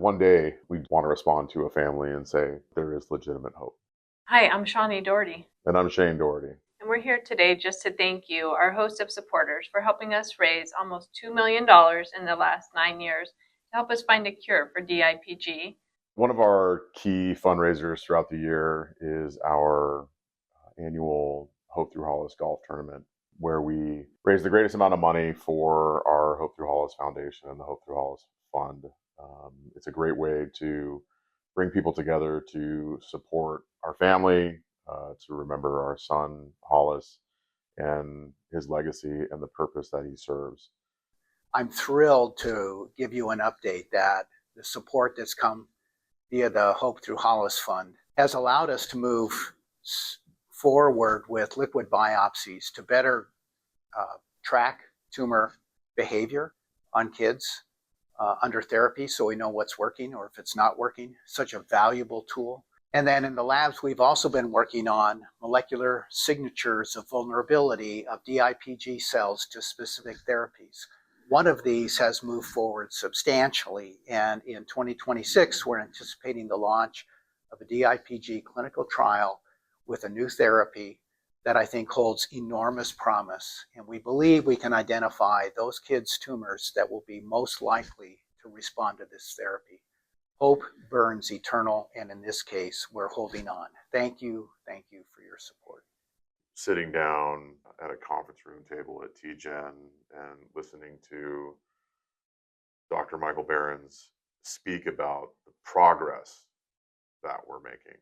One day we want to respond to a family and say there is legitimate hope. Hi, I'm Shawnee Doherty. And I'm Shane Doherty. And we're here today just to thank you, our host of supporters, for helping us raise almost $2 million in the last 9 years to help us find a cure for DIPG. One of our key fundraisers throughout the year is our annual HopeThroughHollis golf tournament, where we raise the greatest amount of money for our HopeThroughHollis Foundation and the HopeThroughHollis Fund. It's a great way to bring people together to support our family, to remember our son, Hollis, and his legacy and the purpose that he serves. I'm thrilled to give you an update that the support that's come via the HopeThroughHollis Fund has allowed us to move forward with liquid biopsies to better track tumor behavior on kids under therapy, so we know what's working or if it's not working. Such a valuable tool. And then in the labs, we've also been working on molecular signatures of vulnerability of DIPG cells to specific therapies. One of these has moved forward substantially, and in 2026, we're anticipating the launch of a DIPG clinical trial with a new therapy that I think holds enormous promise. And we believe we can identify those kids' tumors that will be most likely to respond to this therapy. Hope burns eternal, and in this case, we're holding on. Thank you for your support. Sitting down at a conference room table at TGen and listening to Dr. Michael Berens speak about the progress that we're making.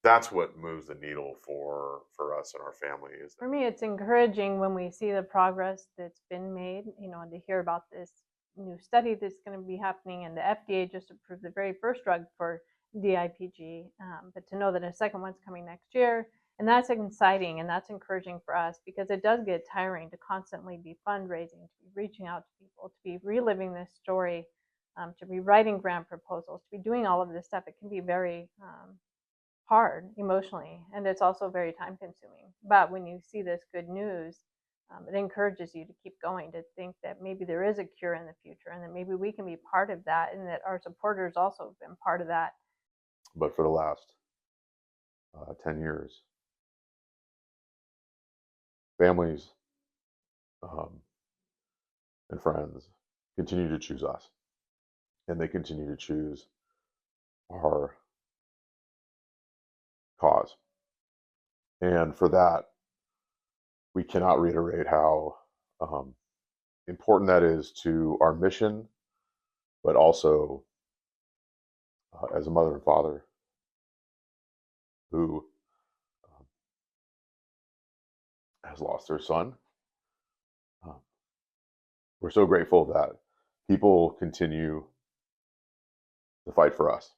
That's what moves the needle for us and our family. For me, it's encouraging when we see the progress that's been made, and to hear about this new study that's going to be happening, and the FDA just approved the very first drug for DIPG, but to know that a second one's coming next year, and that's exciting and that's encouraging for us, because it does get tiring to constantly be fundraising, to be reaching out to people, to be reliving this story, to be writing grant proposals, to be doing all of this stuff. It can be very hard emotionally, and it's also very time consuming. But when you see this good news, it encourages you to keep going, to think that maybe there is a cure in the future, and that maybe we can be part of that, and that our supporters also have been part of that. But for the last 10 years, families and friends continue to choose us, and they continue to choose our cause. And for that, we cannot reiterate how important that is to our mission, but also as a mother and father who has lost their son. We're so grateful that people continue to fight for us.